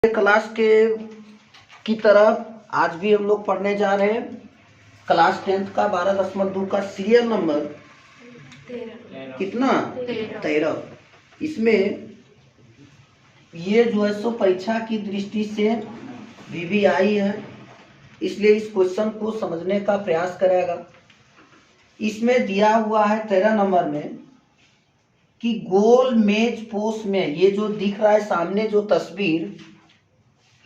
Class के की तरफ आज भी हम लोग पढ़ने जा रहे हैं क्लास 10th का 12.2 का सीरियल नंबर कितना 13। इसमें ये जो है सो परीक्षा की दृष्टि से VVI है, इसलिए इस क्वेश्चन को समझने का प्रयास करेगा। इसमें दिया हुआ है 13 नंबर में कि गोल मेज पोस्ट में ये जो दिख रहा है सामने जो तस्वीर,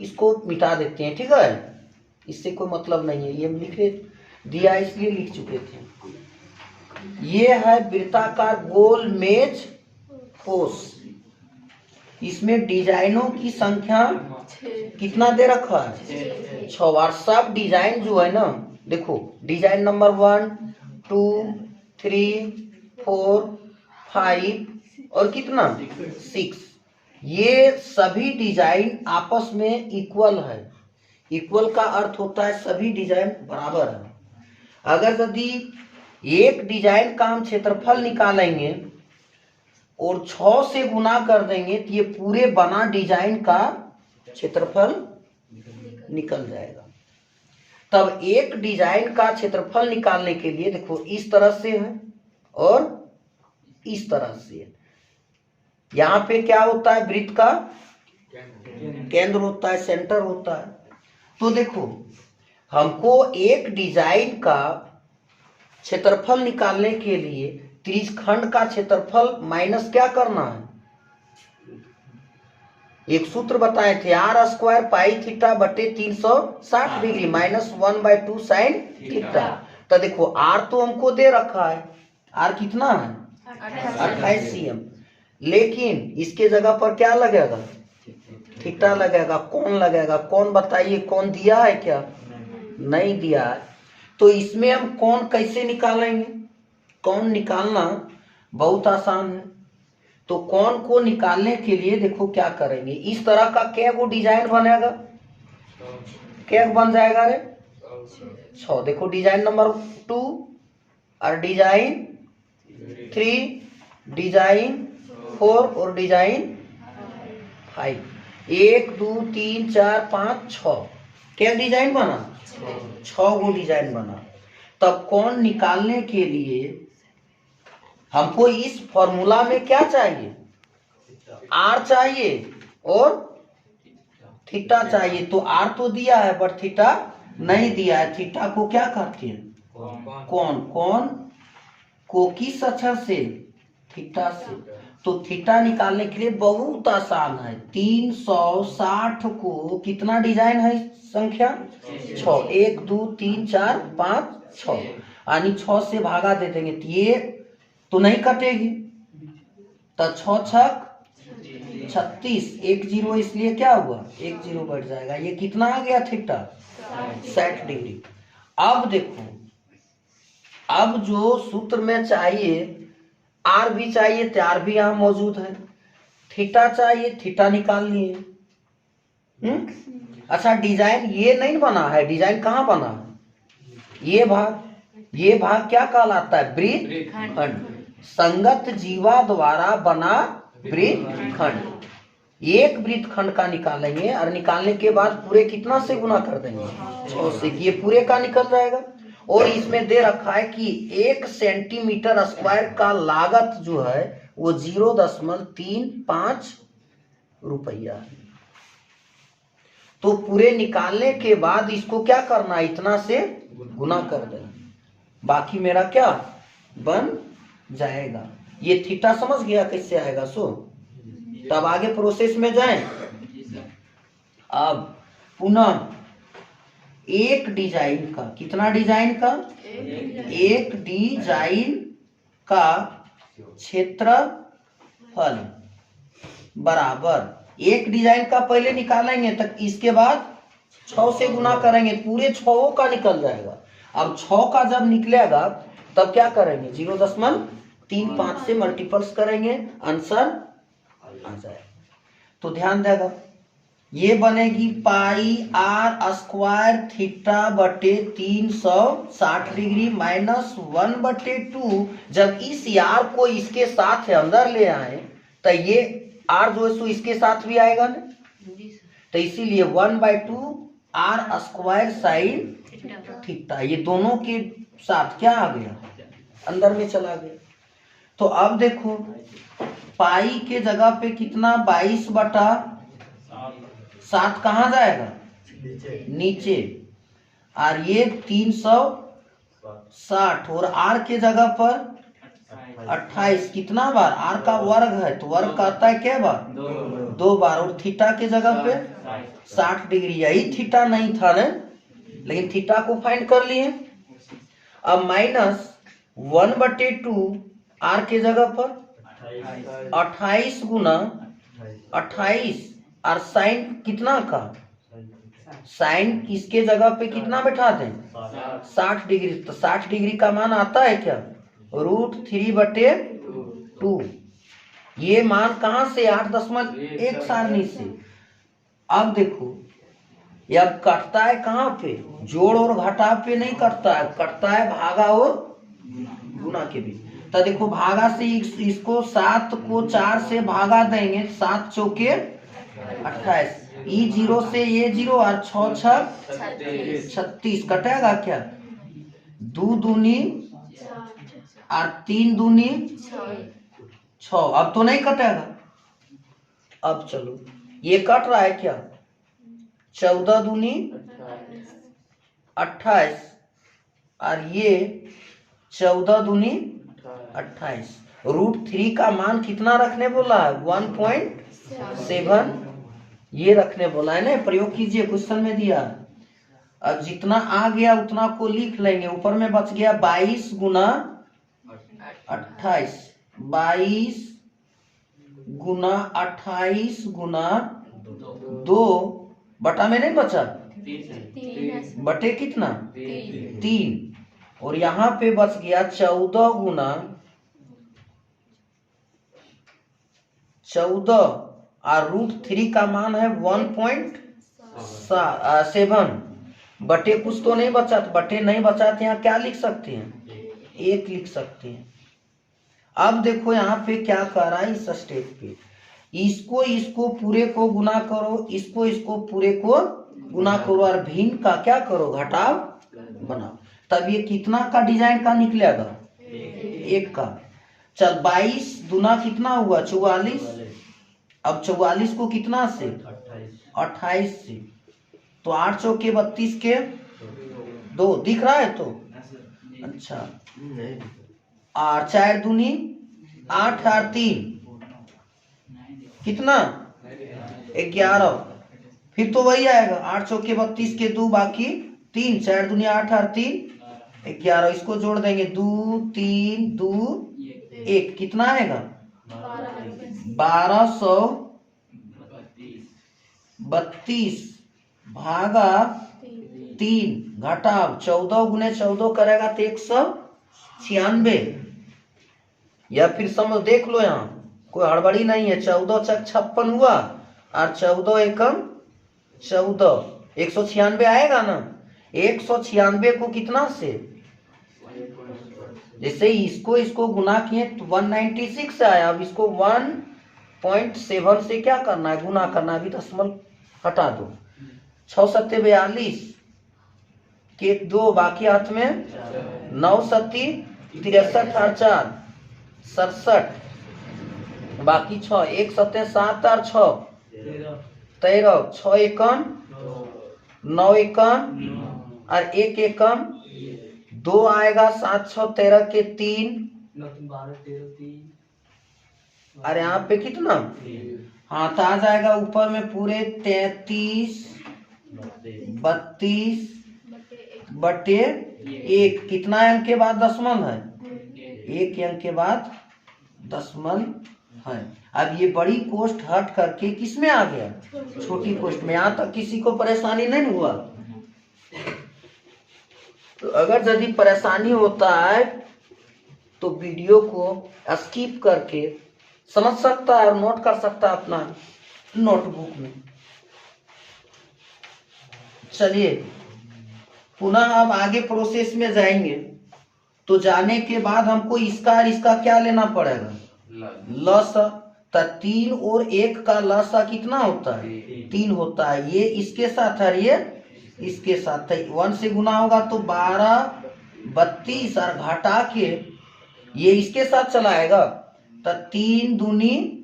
इसको मिटा देते हैं, ठीक है, इससे कोई मतलब नहीं है, ये लिखे दिया इसलिए लिख चुके थे। ये है वृत्ताकार गोल मेज पोस्ट। इसमें डिजाइनों की संख्या कितना दे रखा है 6। और सब डिजाइन जो है ना, देखो डिजाइन नंबर 1 2 3 4 5 और कितना 6, ये सभी डिजाइन आपस में इक्वल है। इक्वल का अर्थ होता है सभी डिजाइन बराबर है। अगर यदि एक डिजाइन का हम क्षेत्रफल निकालेंगे और 6 से गुना कर देंगे तो ये पूरे बना डिजाइन का क्षेत्रफल निकल जाएगा। तब एक डिजाइन का क्षेत्रफल निकालने के लिए देखो इस तरह से है और इस तरह से है। यहाँ पे क्या होता है, वृत्त का केंद्र होता है, सेंटर होता है। तो देखो हमको एक डिजाइन का क्षेत्रफल निकालने के लिए त्रिज्यखंड का क्षेत्रफल माइनस क्या करना है, एक सूत्र बताए थे r² पाई थीटा बटे 360 डिग्री माइनस 1/2 साइन थीटा। तो देखो r तो हमको दे रखा है, r कितना है 28 cm, लेकिन इसके जगह पर क्या लगेगा, थीटा लगेगा। कौन लगेगा, कौन बताइए, कौन दिया है क्या, नहीं दिया है। तो इसमें हम कौन कैसे निकालेंगे, कौन निकालना बहुत आसान है। तो कौन को निकालने के लिए देखो क्या करेंगे, इस तरह का क्या वो डिजाइन बनेगा, क्या बन जाएगा रे 6। देखो डिजाइन नंबर 2 और डिजाइन 3 डिजाइन 4 और डिजाइन 5, 1 2 3 4 5 6, क्या डिजाइन बना 6 वो डिजाइन बना। तब कौन निकालने के लिए हमको इस फॉर्मूला में क्या चाहिए, r चाहिए और थीटा चाहिए। तो r तो दिया है पर थीटा नहीं दिया है। थीटा को क्या कहते हैं, कौन को किस अक्षर से, थीटा से। तो थीटा निकालने के लिए बहुत आसान है। 360 को कितना डिजाइन है संख्या 6, 1 2 3 4 5 6, यानी 6 से भागा दे देंगे तो ये तो नहीं कटेगी, तो 6 छक 36, 1 0 इसलिए क्या हुआ 1 0 बढ़ जाएगा। ये कितना आ गया थीटा 60 डिग्री। अब देखो, अब जो सूत्र में चाहिए आर भी चाहिए तो आर भी यहाँ मौजूद है, थीटा चाहिए, थीटा निकाल लिए। अच्छा डिजाइन ये नहीं बना है, डिजाइन कहाँ बना है, ये भाग क्या कहलाता है, वृत्तखंड। संगत जीवा द्वारा बना वृत्तखंड। एक वृत्तखंड का निकालेंगे और निकालने के बाद पूरे कितना से गुना कर देंगे 6 से, ये पूरे का निकल जाएगा। और इसमें दे रखा है कि 1 सेंटीमीटर स्क्वायर का लागत जो है वो 0.35 रुपया है। तो पूरे निकालने के बाद इसको क्या करना, इतना से गुना कर देना, बाकी मेरा क्या बन जाएगा। ये थीटा समझ गया कैसे आएगा सो, तब आगे प्रोसेस में जाएं। अब पुनः एक डिजाइन का, कितना डिजाइन का, एक डिजाइन का क्षेत्रफल बराबर, एक डिजाइन का पहले निकालेंगे तक इसके बाद 6 से गुना करेंगे, पूरे 6 का निकल जाएगा। अब 6 का जब निकलेगा तब क्या करेंगे 0.35 से मल्टीपल्स करेंगे, आंसर आ जाएगा। तो ध्यान देगा, ये बनेगी पाई r² थीटा बटे 360 डिग्री माइनस 1/2। जब इस यार को इसके साथ अंदर ले आए तो ये r जो है सो इसके साथ भी आएगा ना, तो इसीलिए 1/2 r² साइन थीटा, ये दोनों के साथ क्या आ गया, अंदर में चला गया। तो अब देखो पाई के जगह पे कितना 22/7 कहाँ जाएगा, नीचे। और ये 360 और r के जगह पर 28 कितना बार, r का वर्ग है तो वर्ग आता है क्या बार, 2 बार। और थीटा के जगह पे 60 डिग्री, यही थीटा नहीं था ना, लेकिन थीटा को फाइंड कर लिए। अब -1/2 r के जगह पर 28 गुना 28 और साइन कितना का, साइन इसके जगह पे कितना बैठा दें, 60 डिग्री। तो 60 डिग्री का मान आता है क्या, √3/2। ये मान कहां से, 8.1 सारणी से। अब देखो यह कटता है कहाँ पे, जोड़ और घटाव पे नहीं कटता है, कटता है भागा और गुना के बीच। तो देखो भागा से इसको 7 को 4 से भागा देंगे, 7 चौके 28, ई 0 से ये 0 और 6 6 36 कटेगा क्या, 2 दूनी और 3 दूनी 6। अब तो नहीं कटेगा। अब चलो ये कट रहा है क्या, 14 दूनी 28 और ये 14 दूनी 28। √3 का मान कितना रखने बोला है, 1.7 ये रखने बोला है ना। प्रयोग कीजिए, क्वेश्चन में दिया। अब जितना आ गया उतना को लिख लेंगे। ऊपर में बच गया 22 गुना 28, 22 गुना 28 गुना 2 बटा में नहीं बचा, बटे कितना 3। और यहाँ पे बच गया 14 गुना 14 और √3 का मान है 1.7 बटे कुछ तो नहीं बचा, बटे नहीं बचा तो यहाँ क्या लिख सकते हैं, 1 लिख सकते हैं। अब देखो यहाँ पे क्या कर रहा है, इस स्टेप पे इसको पूरे को गुना करो, इसको पूरे को गुना करो और भिन्न का क्या करो, घटाव बनाओ। तब ये कितना का डिजाइन का निकलेगा, 1 का। चल 22 दूना कितना हुआ, 44। अब 44 को कितना से, 28 से। तो 8 चौके 32 के 2 दिख रहा है तो अच्छा। और 4 दूनी 8 और 3 कितना, 11। फिर तो वही आएगा, 8 चौके 32 के 2 बाकी 3, 4 दूनी 8 और 3 11। इसको जोड़ देंगे 2 3 2 1, कितना आएगा 1232 भागा 3 घटाव 14 गुने 14 करेगा तो 196। या फिर समझ देख लो, यहाँ कोई हड़बड़ी नहीं है। 14 चक 56 हुआ और 14 एकम 14, 196 आएगा ना। 196 को कितना से, जैसे इसको गुना किए तो 196 आया। अब इसको 1.7 से क्या करना है, गुना करना है। अभी दशमलव हटा दो, 6 7 42 के 2 बाकी हाथ में 9 7 63 और 4 67 बाकी 6 1 7 7 और 6 13 6 एकम 9 एकम और 1 एकम 2 आएगा। 7 6 13 के 3 और यहाँ पे कितना, हाथ आ जाएगा ऊपर में पूरे 33 32 बटे 1। कितना अंक के बाद दशमलव है, 1 अंक के बाद दशमलव है। अब ये बड़ी कोष्ठ हट करके किस में आ गया, छोटी कोष्ठ में। यहाँ तक किसी को परेशानी नहीं हुआ। तो अगर यदि परेशानी होता है तो वीडियो को स्किप करके समझ सकता है और नोट कर सकता है अपना नोटबुक में। चलिए पुनः अब आगे प्रोसेस में जाएंगे। तो जाने के बाद हमको इसका और इसका क्या लेना पड़ेगा, लस। तो 3 और 1 का लसा कितना होता है? 3 होता है। ये इसके साथ है, ये इसके साथ है। 1 से गुना होगा तो 12 32 और घटा के ये इसके साथ चलाएगा तो 3 दूनी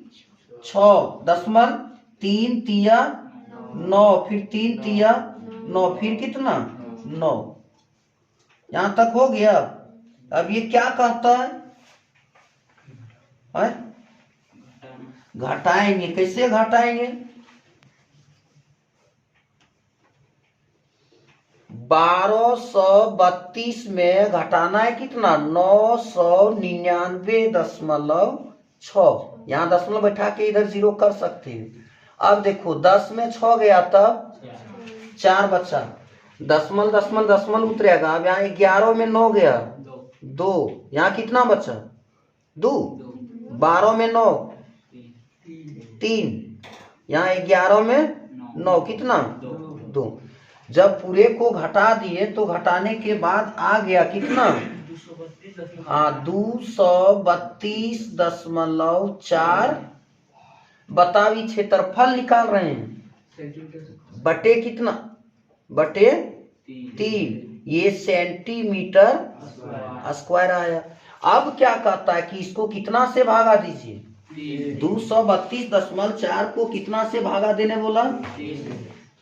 6 दशमलव 3 तिया 9, फिर 3 तिया 9, फिर कितना 9। यहां तक हो गया। अब ये क्या कहता है? घटाएंगे। कैसे घटाएंगे? 1232 में घटाना है कितना? 999.6। यहाँ दशमलव बैठा के इधर 0 कर सकते हैं। अब देखो 10 में 6 गया तब 4 बचा, दशमलव दशमलव दशमलव उतरेगा। अब यहाँ 11 में 9 गया 2, यहाँ कितना बचा? 2। 12 में 9 3, यहाँ 11 में 9 कितना? 2। जब पूरे को घटा दिए तो घटाने के बाद आ गया कितना? 232.4। बताओ क्षेत्रफल निकाल रहे हैं, बटे कितना? बटे 3। ये सेंटीमीटर स्क्वायर आया। अब क्या कहता है कि इसको कितना से भागा दीजिए? 232.4 को कितना से भागा देने बोला?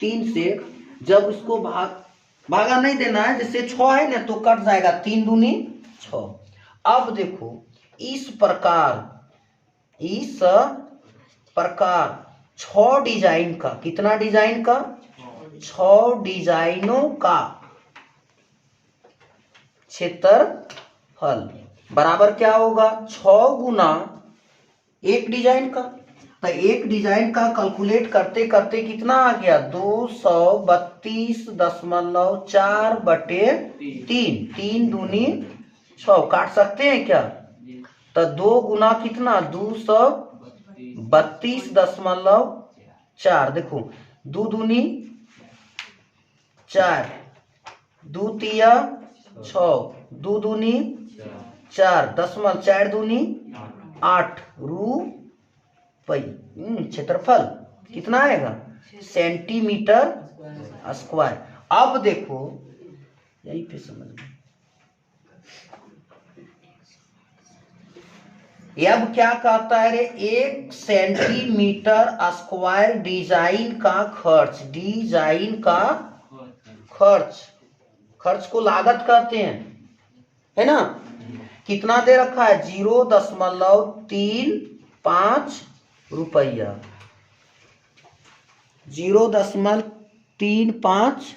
3 से। जब उसको भागा नहीं देना है, जैसे 6 है ना तो कट जाएगा, 3 दूनी 6। अब देखो इस प्रकार 6 डिजाइन का, कितना डिजाइन का? 6 डिजाइनों का क्षेत्रफल बराबर क्या होगा? 6 गुना 1 डिजाइन का। तो 1 डिजाइन का कैलकुलेट करते करते कितना आ गया? 232.4 बटे 3। 3 दूनी 6। काट सकते हैं क्या? तो 2 गुना कितना? 232.4। देखो 2 दूनी 4, 2 तिया 6, 2 दूनी 4, दशमलव 4 दूनी 8 रुपये। क्षेत्रफल कितना आएगा? Centimetre square. अब देखो यही पे समझ में। अब क्या कहता है रे? 1 सेंटीमीटर स्क्वायर डिजाइन का खर्च, डिजाइन का खर्च को लागत कहते हैं, है ना? कितना दे रखा है? 0.35 रुपया। 0.35।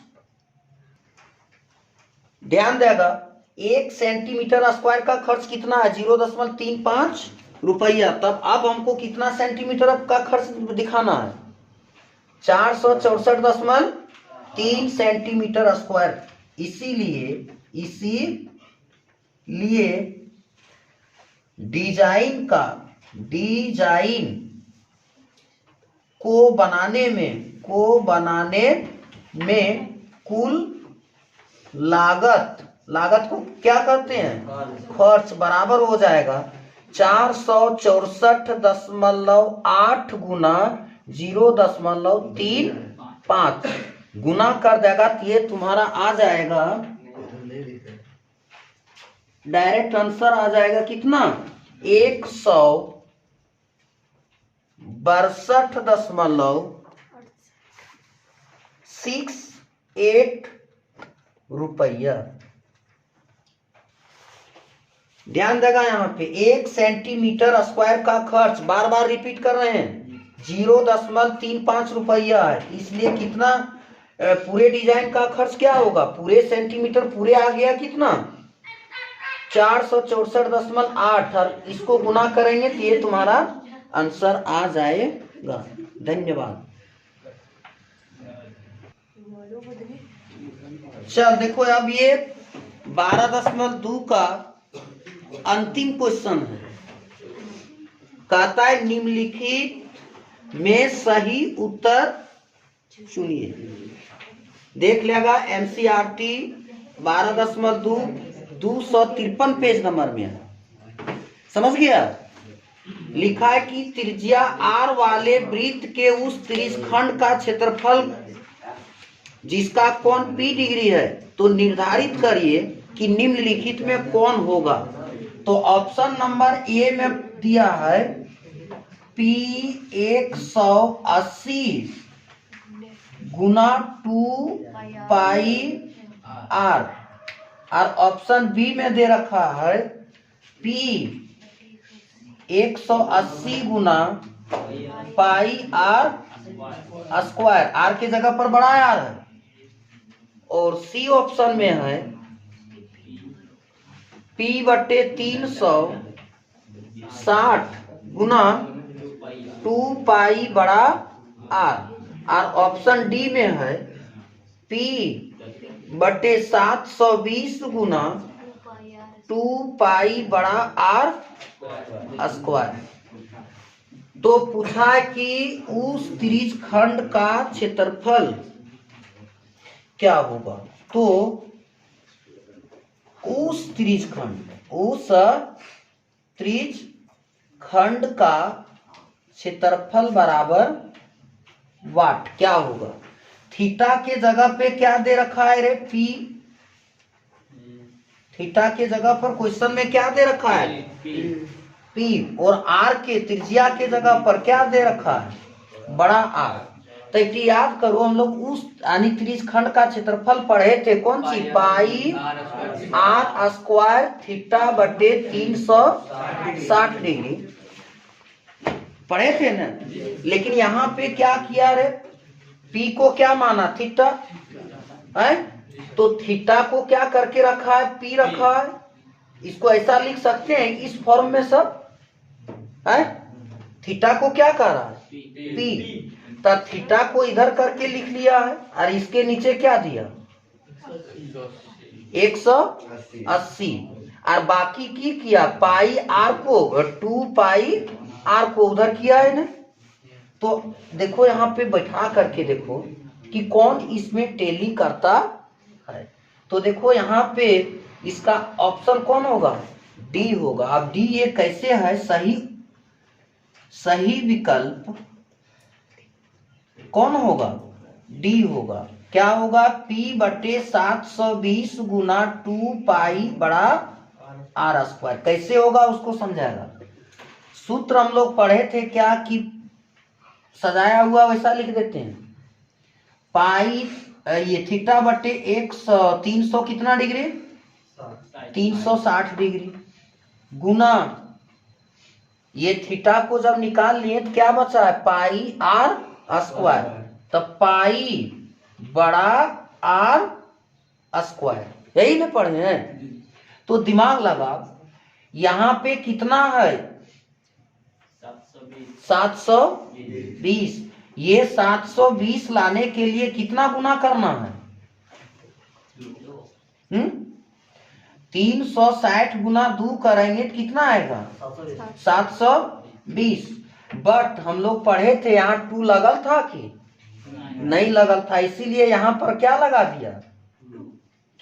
ध्यान देगा 1 सेंटीमीटर स्क्वायर का खर्च कितना है? 0.35 रुपया। तब अब हमको कितना सेंटीमीटर का खर्च दिखाना है? 464.3 सेंटीमीटर स्क्वायर। इसीलिए डिजाइन को बनाने में कुल लागत को क्या कहते हैं? खर्च बराबर हो जाएगा 464.8 गुना 0.35 गुना कर देगा तो ये तुम्हारा आ जाएगा, डायरेक्ट आंसर आ जाएगा कितना? 162.68 रुपया। ध्यान देगा यहाँ पे 1 सेंटीमीटर स्क्वायर का खर्च, बार बार रिपीट कर रहे हैं, 0.35 रुपया है। इसलिए कितना पूरे डिजाइन का खर्च क्या होगा? पूरे सेंटीमीटर पूरे आ गया कितना? 464.8 और इसको गुना करेंगे तो ये तुम्हारा आंसर आ जाएगा। धन्यवाद। चल देखो अब ये 12.2 का अंतिम क्वेश्चन है। कहता है निम्नलिखित में सही उत्तर चुनिए। देख लेगा एनसीईआरटी 12.2 253 पेज नंबर में है। समझ गया? लिखा है कि त्रिज्या आर वाले वृत्त के उस त्रिज्यखंड का क्षेत्रफल जिसका कोण P डिग्री है, तो निर्धारित करिए कि निम्नलिखित में कौन होगा। तो ऑप्शन नंबर ए में दिया है P 180 गुना 2 पाई R, और ऑप्शन बी में दे रखा है P 180 गुना पाई R स्क्वायर, R की जगह पर बड़ा R है। और सी ऑप्शन में है P बटे 360 गुना 2 पाई बड़ा R, और ऑप्शन डी में है P बटे 720 गुना 2 पाई बड़ा R स्क्वायर। तो पूछा है कि उस त्रिज्यखंड का क्षेत्रफल क्या होगा। तो उस त्रिज्यखंड का क्षेत्रफल बराबर वाट क्या होगा। थीटा के जगह पे क्या दे रखा है रे P, थीटा के जगह पर क्वेश्चन में क्या दे रखा है P, और R के त्रिज्या के जगह पर क्या दे रखा है बड़ा R। तो एक याद करो, हम लोग उस यानी त्रिज्यखंड का क्षेत्रफल पढ़े थे, कौन सी, पाई R स्क्वायर थीटा बटे 360 डिग्री पढ़े थे ना। लेकिन यहाँ पे क्या किया रे, P को क्या माना, थीटा है, तो थीटा को क्या करके रखा है, P रखा है। इसको ऐसा लिख सकते हैं इस फॉर्म में सब है, थीटा को क्या कर रहा है P, तो थीटा को इधर करके लिख लिया है, और इसके नीचे क्या दिया 180, और बाकी की किया पाई R को 2 पाई R को उधर किया है ना। तो देखो यहाँ पे बैठा करके देखो कि कौन इसमें टेली करता है। तो देखो यहाँ पे इसका ऑप्शन कौन होगा, डी होगा। अब डी ये कैसे है, सही विकल्प कौन होगा, डी होगा। क्या होगा, P बटे 720 गुना 2 पाई बड़ा R स्क्वायर। कैसे होगा उसको समझाएगा। सूत्र हम लोग पढ़े थे क्या कि सजाया हुआ वैसा लिख देते हैं, पाई ये थीटा बटे 300 कितना डिग्री 360 डिग्री गुना ये थीटा को जब निकाल लिए तो क्या बचा है पाई R स्क्वायर, तो पाई बड़ा R स्क्वायर, यही ना पढ़े हैं। तो दिमाग लगा, यहाँ पे कितना है 720, ये 720 लाने के लिए कितना गुना करना है 360 गुना 2 करेंगे तो कितना आएगा 720। बट हम लोग पढ़े थे यहाँ 2 लगल था कि नहीं लगल था, इसीलिए यहाँ पर क्या लगा दिया,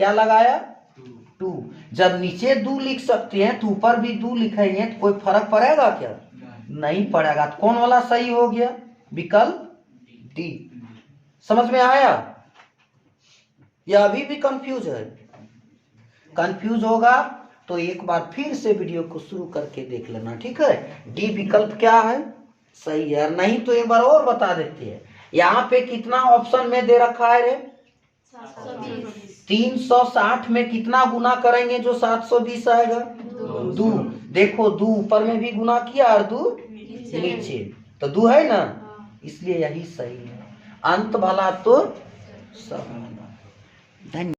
क्या लगाया 2। जब नीचे 2 लिख सकते हैं तो ऊपर भी 2 लिखेंगे तो कोई फर्क पड़ेगा क्या, नहीं पड़ेगा। तो कौन वाला सही हो गया, विकल्प डी। समझ में आया या अभी भी कंफ्यूज है, कंफ्यूज होगा तो एक बार फिर से वीडियो को शुरू करके देख लेना, ठीक है। डी विकल्प क्या है, सही है। नहीं तो एक बार और बता देते हैं, यहाँ पे कितना ऑप्शन में दे रखा है रे 360 में कितना गुना करेंगे जो 720 आएगा 2। देखो 2 ऊपर में भी गुना किया और 2 नीचे, तो 2 है ना, इसलिए यही सही है। अंत भला तो सब। धन्यवाद।